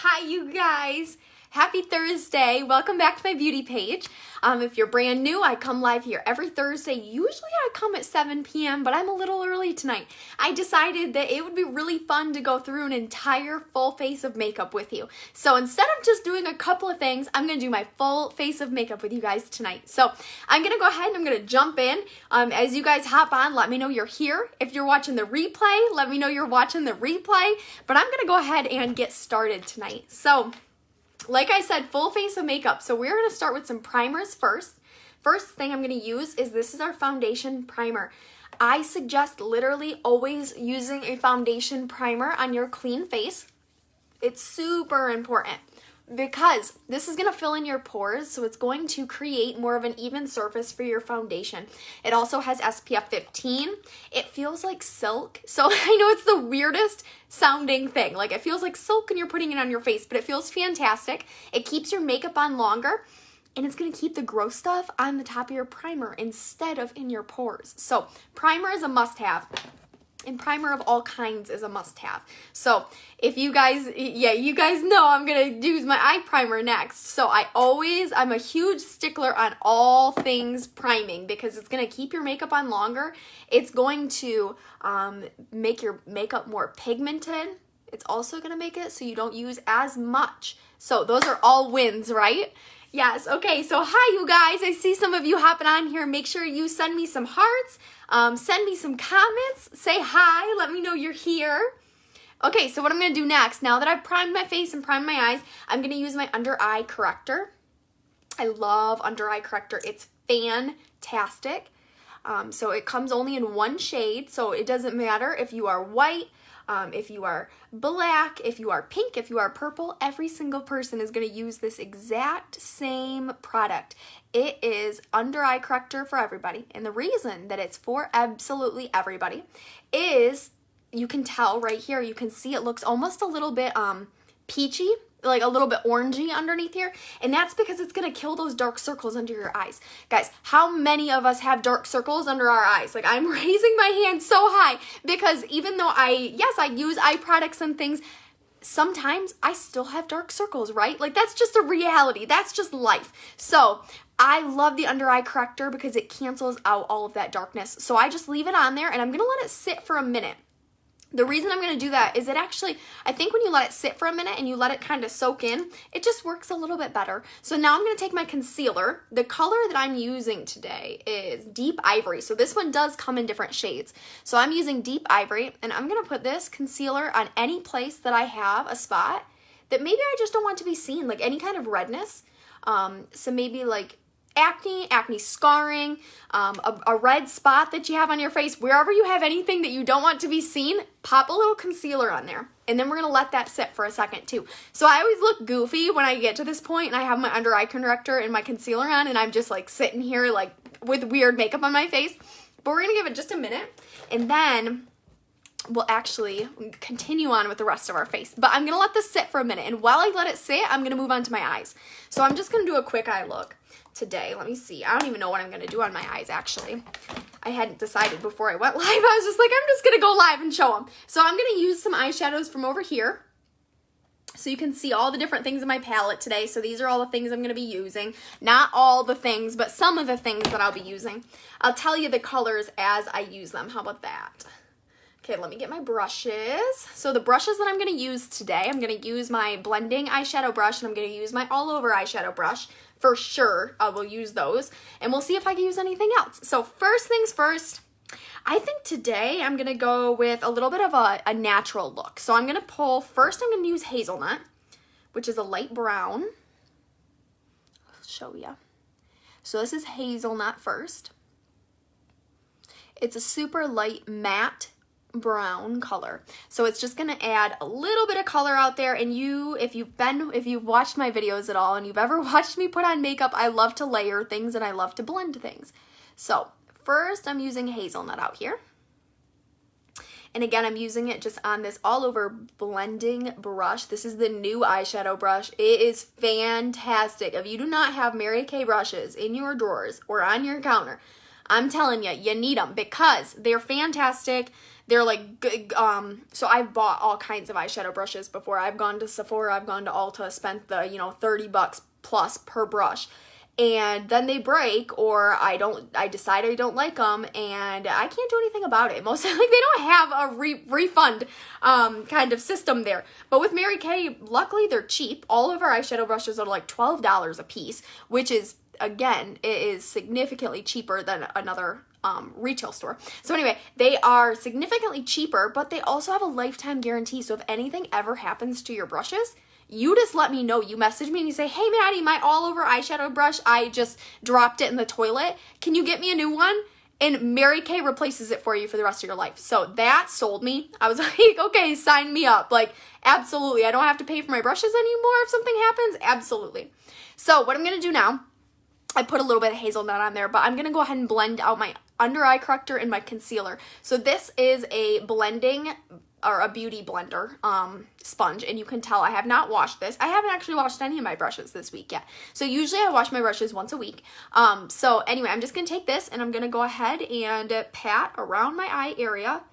Hi you guys, happy Thursday. Welcome back to my beauty page. If you're brand new, I come live here every Thursday. Usually I come at 7 p.m., but I'm a little early tonight. I decided that it would be really fun to go through an entire full face of makeup with you. So instead of just doing a couple of things, I'm going to do my full face of makeup with you guys tonight. So I'm going to go ahead and I'm going to jump in. As you guys hop on, let me know you're here. If you're watching the replay, let me know you're watching the replay. But I'm going to go ahead and get started tonight. So like I said, full face of makeup. So we're going to start with some primers first. First thing I'm going to use is this is our foundation primer. I suggest literally always using a foundation primer on your clean face. It's super important because this is going to fill in your pores, so it's going to create more of an even surface for your foundation. It also has SPF 15. It feels like silk. So I know it's the weirdest sounding thing. Like it feels like silk when you're putting it on your face, but it feels fantastic. It keeps your makeup on longer, and it's going to keep the gross stuff on the top of your primer instead of in your pores. So primer is a must-have. And primer of all kinds is a must-have. So if you guys, you guys know I'm going to use my eye primer next. So I'm a huge stickler on all things priming because it's going to keep your makeup on longer. It's going to make your makeup more pigmented. It's also going to make it so you don't use as much. So those are all wins, right? Yes, okay, so hi you guys. I see some of you hopping on here. Make sure you send me some hearts, send me some comments, say hi, let me know you're here. Okay, so what I'm going to do next, now that I've primed my face and primed my eyes, I'm going to use my under eye corrector. I love under eye corrector. It's fantastic. So it comes only in one shade, so it doesn't matter if you are white, if you are black, if you are pink, if you are purple, every single person is going to use this exact same product. It is under eye corrector for everybody. And the reason that it's for absolutely everybody is you can tell right here, you can see it looks almost a little bit peachy, like a little bit orangey underneath here, and that's because it's going to kill those dark circles under your eyes. Guys, how many of us have dark circles under our eyes? Like, I'm raising my hand so high because even though I use eye products and things, sometimes I still have dark circles, right? Like, that's just a reality. That's just life. So I love the under eye corrector because it cancels out all of that darkness. So I just leave it on there and I'm going to let it sit for a minute. The reason I'm going to do that is I think when you let it sit for a minute and you let it kind of soak in, it just works a little bit better. So now I'm going to take my concealer. The color that I'm using today is Deep Ivory. So this one does come in different shades. So I'm using Deep Ivory, and I'm going to put this concealer on any place that I have a spot that maybe I just don't want to be seen, like any kind of redness. So maybe like acne scarring, a red spot that you have on your face, wherever you have anything that you don't want to be seen, pop a little concealer on there. And then we're going to let that sit for a second too. So I always look goofy when I get to this point and I have my under eye corrector and my concealer on and I'm just like sitting here like with weird makeup on my face. But we're going to give it just a minute and then we'll actually continue on with the rest of our face. But I'm going to let this sit for a minute. And while I let it sit, I'm going to move on to my eyes. So I'm just going to do a quick eye look today. Let me see. I don't even know what I'm going to do on my eyes, actually. I hadn't decided before I went live. I was just like, I'm just going to go live and show them. So I'm going to use some eyeshadows from over here. So you can see all the different things in my palette today. So these are all the things I'm going to be using. Not all the things, but some of the things that I'll be using. I'll tell you the colors as I use them. How about that? Okay, let me get my brushes. So the brushes that I'm going to use today, I'm going to use my blending eyeshadow brush and I'm going to use my all over eyeshadow brush. For sure, I will use those. And we'll see if I can use anything else. So first things first, I think today I'm going to go with a little bit of a natural look. So I'm going to first I'm going to use Hazelnut, which is a light brown. I'll show you. So this is Hazelnut first. It's a super light matte brown color. So it's just going to add a little bit of color out there. And if you've watched my videos at all and you've ever watched me put on makeup, I love to layer things and I love to blend things. So first I'm using Hazelnut out here. And again, I'm using it just on this all over blending brush. This is the new eyeshadow brush. It is fantastic. If you do not have Mary Kay brushes in your drawers or on your counter, I'm telling you, you need them because they're fantastic. They're like good. So I've bought all kinds of eyeshadow brushes before. I've gone to Sephora, I've gone to Ulta, spent the, $30 plus per brush. And then they break, or I decide I don't like them, and I can't do anything about it. Most like they don't have a refund kind of system there. But with Mary Kay, luckily they're cheap. All of our eyeshadow brushes are like $12 a piece, which is, again, it is significantly cheaper than another retail store. So anyway, they are significantly cheaper, but they also have a lifetime guarantee. So if anything ever happens to your brushes, you just let me know. You message me and you say, hey Maddie, my all over eyeshadow brush, I just dropped it in the toilet. Can you get me a new one? And Mary Kay replaces it for you for the rest of your life. So that sold me. I was like, okay, sign me up. Like, absolutely. I don't have to pay for my brushes anymore if something happens. Absolutely. So what I'm going to do now, I put a little bit of hazelnut on there, but I'm going to go ahead and blend out my under eye corrector and my concealer. So this is a blending or a beauty blender sponge, and you can tell I have not washed this. I haven't actually washed any of my brushes this week yet. So usually I wash my brushes once a week. So anyway, I'm just going to take this and I'm going to go ahead and pat around my eye area.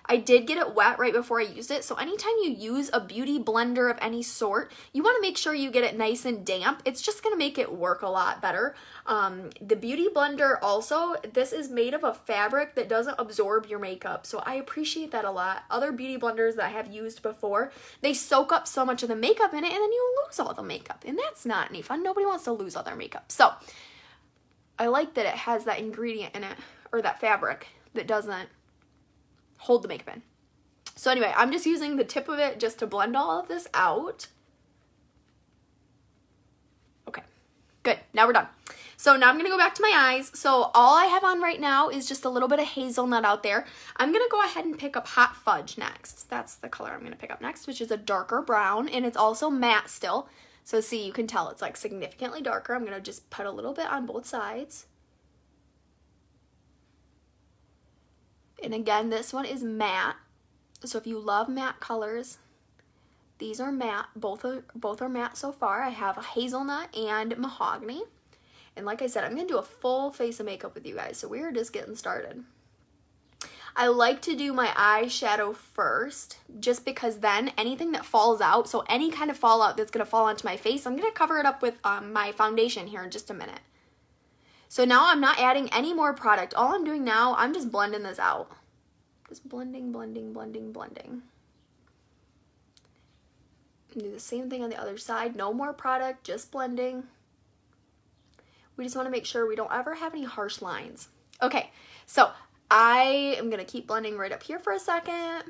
I did get it wet right before I used it, so anytime you use a beauty blender of any sort, you want to make sure you get it nice and damp. It's just going to make it work a lot better. The beauty blender also, this is made of a fabric that doesn't absorb your makeup, so I appreciate that a lot. Other beauty blenders that I have used before, they soak up so much of the makeup in it, and then you lose all the makeup, and that's not any fun. Nobody wants to lose all their makeup. So I like that it has that ingredient in it, or that fabric, that doesn't hold the makeup in. So anyway, I'm just using the tip of it just to blend all of this out. Okay, good. Now we're done. So now I'm going to go back to my eyes. So all I have on right now is just a little bit of hazelnut out there. I'm going to go ahead and pick up Hot Fudge next. That's the color I'm going to pick up next, which is a darker brown, and it's also matte still. So see, you can tell it's like significantly darker. I'm going to just put a little bit on both sides. And again, this one is matte. So if you love matte colors, these are matte. Both are matte so far. I have a hazelnut and mahogany. And like I said, I'm going to do a full face of makeup with you guys. So we're just getting started. I like to do my eyeshadow first, just because then anything that falls out, so any kind of fallout that's going to fall onto my face, I'm going to cover it up with my foundation here in just a minute. So now I'm not adding any more product. All I'm doing now, I'm just blending this out. Just blending, blending, blending, blending. Do the same thing on the other side. No more product, just blending. We just want to make sure we don't ever have any harsh lines. Okay, so I am going to keep blending right up here for a second.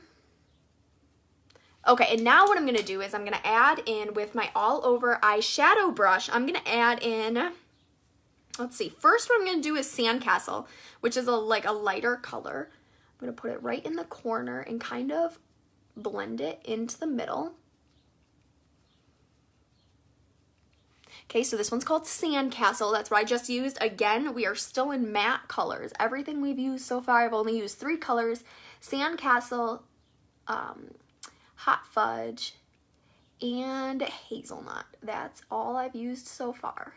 Okay, and now what I'm going to do is I'm going to add in with my all over eyeshadow brush, I'm going to add in, let's see, first what I'm going to do is Sandcastle, which is like a lighter color. I'm going to put it right in the corner and kind of blend it into the middle. Okay, so this one's called Sandcastle. That's what I just used. Again, we are still in matte colors. Everything we've used so far, I've only used 3 colors. Sandcastle, Hot Fudge, and Hazelnut. That's all I've used so far.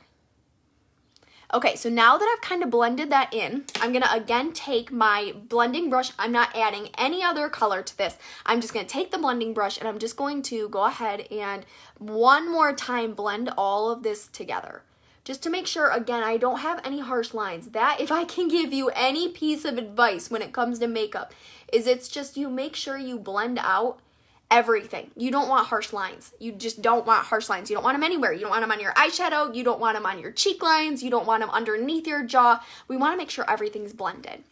Okay, so now that I've kind of blended that in, I'm going to again take my blending brush. I'm not adding any other color to this. I'm just going to take the blending brush and I'm just going to go ahead and one more time blend all of this together. Just to make sure, again, I don't have any harsh lines. That, if I can give you any piece of advice when it comes to makeup, is it's just you make sure you blend out everything. You don't want harsh lines. You just don't want harsh lines. You don't want them anywhere. You don't want them on your eyeshadow. You don't want them on your cheek lines. You don't want them underneath your jaw. We want to make sure everything's blended.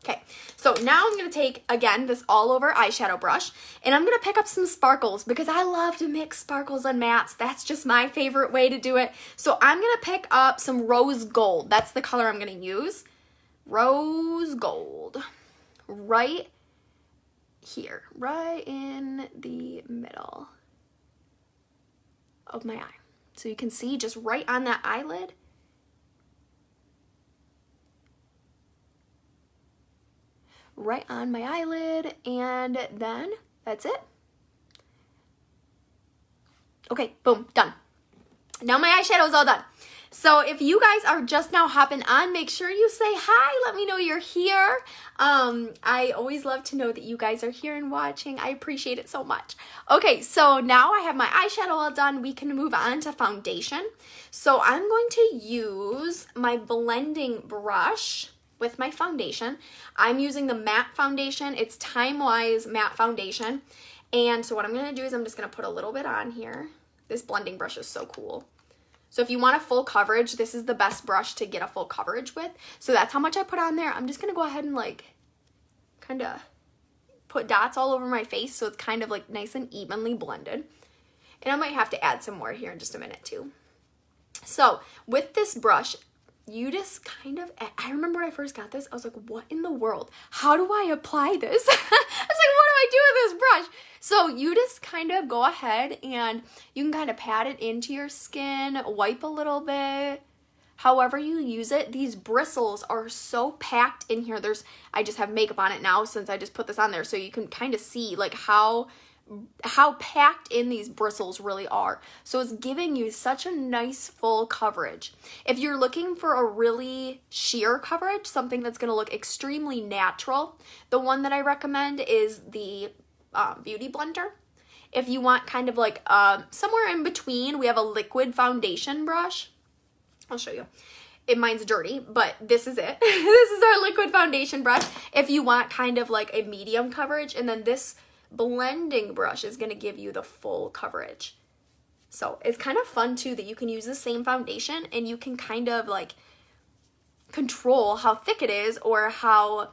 Okay, so now I'm going to take, again, this all over eyeshadow brush, and I'm going to pick up some sparkles because I love to mix sparkles and mattes. That's just my favorite way to do it. So I'm going to pick up some rose gold. That's the color I'm going to use. Rose gold. Right here, right in the middle of my eye. So you can see just right on that eyelid. Right on my eyelid, and then that's it. Okay, boom, done. Now my eyeshadow is all done. So if you guys are just now hopping on, make sure you say hi. Let me know you're here. I always love to know that you guys are here and watching. I appreciate it so much. Okay, so now I have my eyeshadow all done. We can move on to foundation. So I'm going to use my blending brush with my foundation. I'm using the matte foundation. It's Time Wise matte foundation. And so what I'm going to do is I'm just going to put a little bit on here. This blending brush is so cool. So if you want a full coverage, this is the best brush to get a full coverage with. So that's how much I put on there. I'm just going to go ahead and like kind of put dots all over my face so it's kind of like nice and evenly blended. And I might have to add some more here in just a minute too. So with this brush, you just kind of, I remember when I first got this, I was like, what in the world? How do I apply this? I was like, what do I do with this brush? So you just kind of go ahead and you can kind of pat it into your skin, wipe a little bit, however you use it. These bristles are so packed in here. I just have makeup on it now since I just put this on there, so you can kind of see like how packed in these bristles really are. So it's giving you such a nice full coverage. If you're looking for a really sheer coverage, something that's going to look extremely natural, the one that I recommend is the Beauty Blender. If you want kind of like somewhere in between, we have a liquid foundation brush. I'll show you. Mine's dirty, but this is it. This is our liquid foundation brush. If you want kind of like a medium coverage, and then this blending brush is going to give you the full coverage. So it's kind of fun too that you can use the same foundation and you can kind of like control how thick it is or how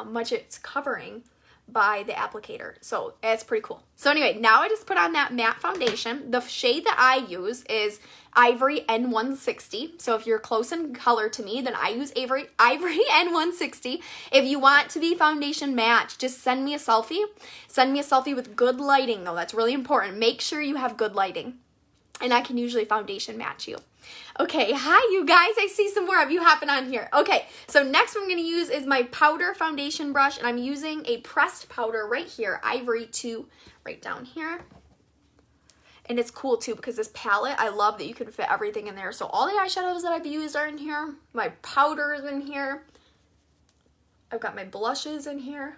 much it's covering by the applicator. So it's pretty cool. So anyway, now I just put on that matte foundation. The shade that I use is Ivory N160. So if you're close in color to me, then I use Ivory N160. If you want to be foundation match, just send me a selfie. Send me a selfie with good lighting though. That's really important. Make sure you have good lighting. And I can usually foundation match you. Okay, hi you guys. I see some more of you hopping on here. Okay, so next one I'm going to use is my powder foundation brush, and I'm using a pressed powder right here, Ivory 2, right down here. And it's cool too because this palette, I love that you can fit everything in there. So all the eyeshadows that I've used are in here. My powder is in here. I've got my blushes in here.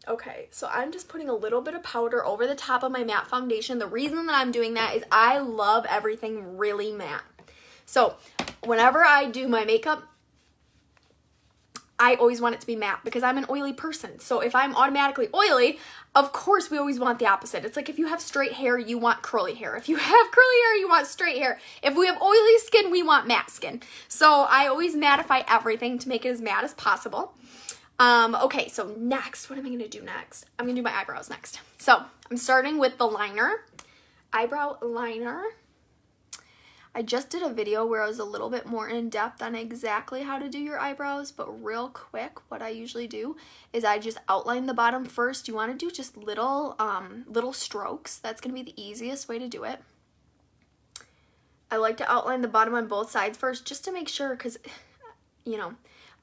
Okay, so I'm just putting a little bit of powder over the top of my matte foundation. The reason that I'm doing that is I love everything really matte. So whenever I do my makeup, I always want it to be matte because I'm an oily person. So if I'm automatically oily, of course we always want the opposite. It's like if you have straight hair, you want curly hair. If you have curly hair, you want straight hair. If we have oily skin, we want matte skin. So I always mattify everything to make it as matte as possible. Okay, so next, what am I going to do next? I'm going to do my eyebrows next. So I'm starting with the liner, eyebrow liner. I just did a video where I was a little bit more in depth on exactly how to do your eyebrows, but real quick, what I usually do is I just outline the bottom first. You want to do just little strokes. That's going to be the easiest way to do it. I like to outline the bottom on both sides first just to make sure, because, you know,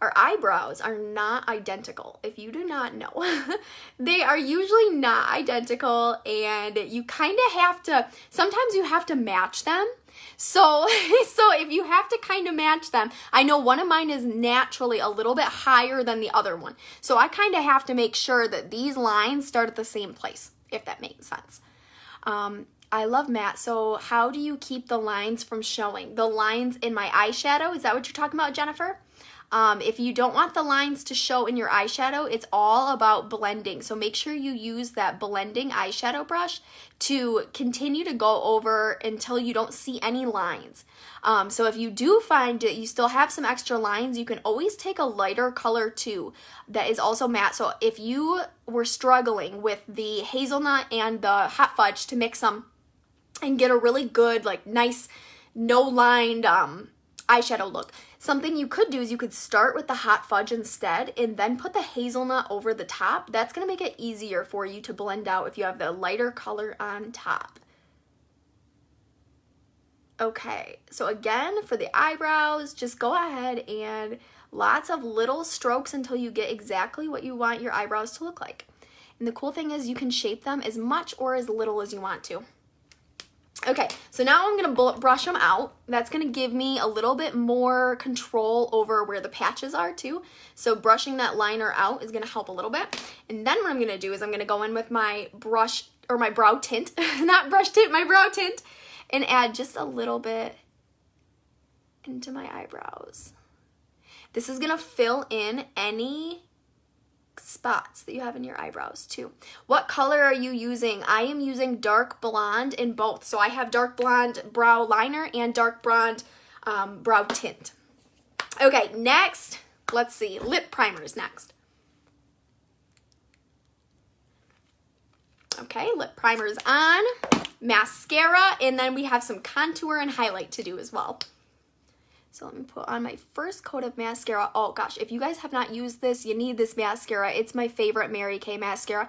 our eyebrows are not identical. If you do not know, they are usually not identical, and you kind of have to, sometimes you have to match them. So if you have to kind of match them, I know one of mine is naturally a little bit higher than the other one. So I kind of have to make sure that these lines start at the same place, if that makes sense. I love matte. So how do you keep the lines from showing? The lines in my eyeshadow, is that what you're talking about, Jennifer? If you don't want the lines to show in your eyeshadow, it's all about blending. So make sure you use that blending eyeshadow brush to continue to go over until you don't see any lines. So if you do find that you still have some extra lines, you can always take a lighter color too that is also matte. So if you were struggling with the hazelnut and the hot fudge to mix them and get a really good, like nice, no lined eyeshadow look, something you could do is you could start with the hot fudge instead and then put the hazelnut over the top. That's going to make it easier for you to blend out if you have the lighter color on top. Okay, so again, for the eyebrows, just go ahead and lots of little strokes until you get exactly what you want your eyebrows to look like. And the cool thing is you can shape them as much or as little as you want to. Okay, so now I'm going to brush them out. That's going to give me a little bit more control over where the patches are too. So brushing that liner out is going to help a little bit. And then what I'm going to do is I'm going to go in with my brush, or my brow tint, not brush tint, my brow tint, and add just a little bit into my eyebrows. This is going to fill in any spots that you have in your eyebrows too. What color are you using? I am using dark blonde in both. So I have dark blonde brow liner and dark blonde brow tint. Okay, next, let's see, lip primers next. Okay, lip primers on, mascara, and then we have some contour and highlight to do as well. So let me put on my first coat of mascara. Oh gosh, if you guys have not used this, you need this mascara. It's my favorite Mary Kay mascara.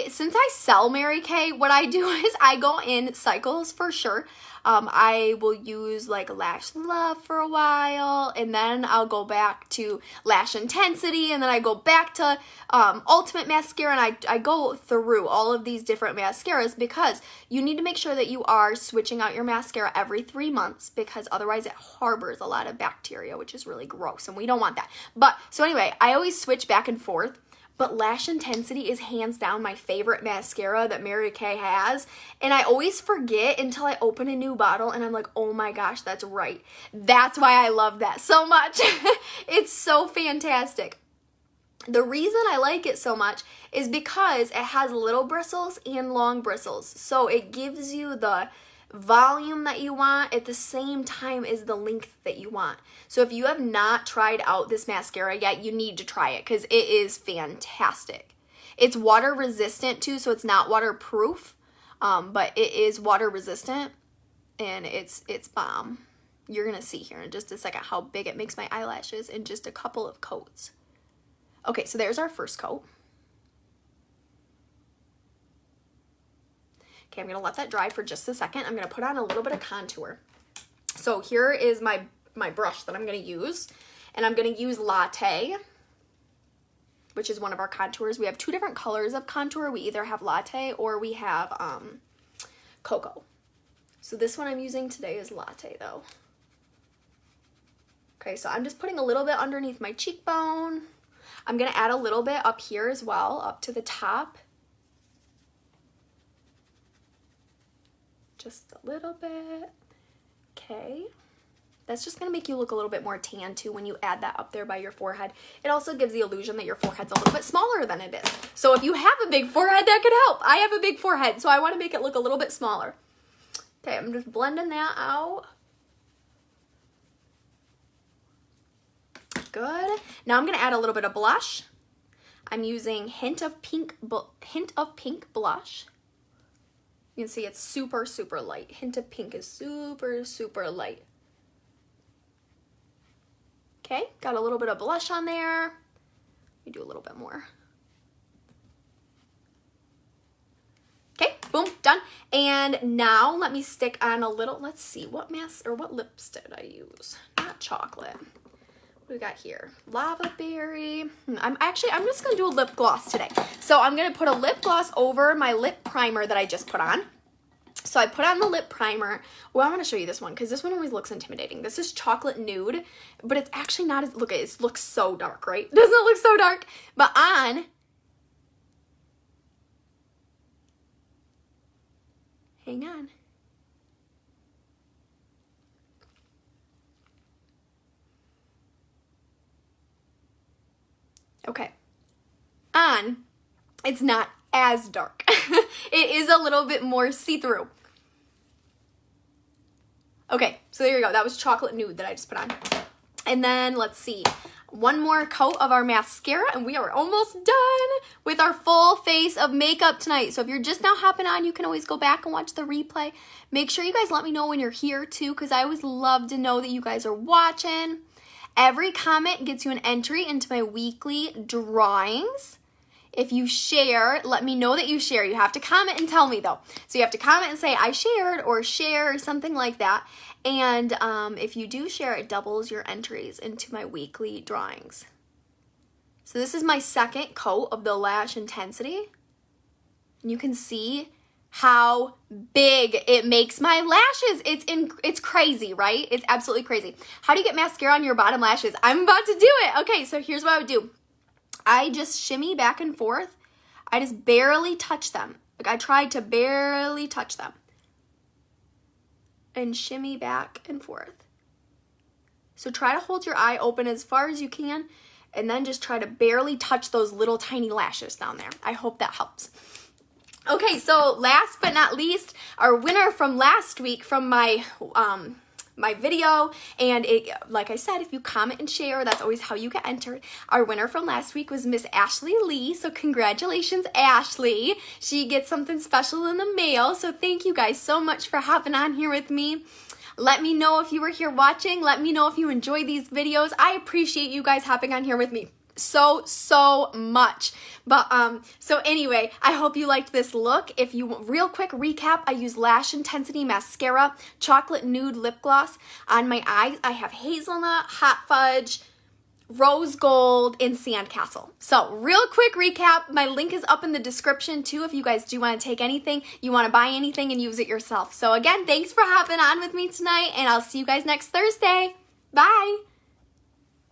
Since I sell Mary Kay, what I do is I go in cycles for sure. I will use like Lash Love for a while, and then I'll go back to Lash Intensity, and then I go back to Ultimate Mascara, and I go through all of these different mascaras because you need to make sure that you are switching out your mascara every 3 months, because otherwise it harbors a lot of bacteria, which is really gross, and we don't want that. But, so anyway, I always switch back and forth. But Lash Intensity is hands down my favorite mascara that Mary Kay has. And I always forget until I open a new bottle and I'm like, oh my gosh, that's right. That's why I love that so much. It's so fantastic. The reason I like it so much is because it has little bristles and long bristles. So it gives you the volume that you want at the same time as the length that you want. So if you have not tried out this mascara yet, you need to try it because it is fantastic. It's water resistant too, so it's not waterproof, but it is water resistant, and it's bomb. You're gonna see here in just a second how big it makes my eyelashes in just a couple of coats. Okay, so there's our first coat. Okay, I'm going to let that dry for just a second. I'm going to put on a little bit of contour. So here is my brush that I'm going to use. And I'm going to use Latte, which is one of our contours. We have 2 different colors of contour. We either have Latte or we have Cocoa. So this one I'm using today is Latte though. Okay, so I'm just putting a little bit underneath my cheekbone. I'm going to add a little bit up here as well, up to the top. Just a little bit. Okay. That's just going to make you look a little bit more tan too when you add that up there by your forehead. It also gives the illusion that your forehead's a little bit smaller than it is. So if you have a big forehead, that could help. I have a big forehead, so I want to make it look a little bit smaller. Okay, I'm just blending that out. Good. Now I'm going to add a little bit of blush. I'm using Hint of Pink blush. You can see it's super, super light. Hint of Pink is super, super light. Okay, got a little bit of blush on there. Let me do a little bit more. Okay, boom, done. And now let me stick on a little, let's see, what lips did I use? Not chocolate. What do we got here? Lava Berry. I'm just going to do a lip gloss today. So I'm going to put a lip gloss over my lip primer that I just put on. So I put on the lip primer. Well, I want to show you this one because this one always looks intimidating. This is Chocolate Nude, but it's actually not as, look, it looks so dark, right? Doesn't it look so dark? But on, hang on. Okay. On, it's not as dark. It is a little bit more see-through. Okay, so there you go. That was Chocolate Nude that I just put on. And then let's see. One more coat of our mascara and we are almost done with our full face of makeup tonight. So if you're just now hopping on, you can always go back and watch the replay. Make sure you guys let me know when you're here too, because I always love to know that you guys are watching. Every comment gets you an entry into my weekly drawings. If you share, let me know that you share. You have to comment and tell me though. So you have to comment and say I shared or share or something like that. And if you do share, it doubles your entries into my weekly drawings. So this is my second coat of the Lash Intensity. And you can see how big it makes my lashes. It's crazy, right? It's absolutely crazy. How do you get mascara on your bottom lashes? I'm about to do it. Okay, so here's what I would do. I just shimmy back and forth. I just barely touch them. Like I tried to barely touch them. And shimmy back and forth. So try to hold your eye open as far as you can, and then just try to barely touch those little tiny lashes down there. I hope that helps. Okay, so last but not least, our winner from last week from my video, and like I said, if you comment and share, that's always how you get entered. Our winner from last week was Miss Ashley Lee, so congratulations, Ashley. She gets something special in the mail, so thank you guys so much for hopping on here with me. Let me know if you were here watching. Let me know if you enjoy these videos. I appreciate you guys hopping on here with me so much. But so anyway, I hope you liked this look. If you real quick recap, I use Lash Intensity Mascara, Chocolate Nude Lip Gloss on my eyes. I have hazelnut, hot fudge, rose gold, and sandcastle. So real quick recap, my link is up in the description too if you guys do want to take anything, you want to buy anything and use it yourself. So again, thanks for hopping on with me tonight, and I'll see you guys next Thursday. Bye.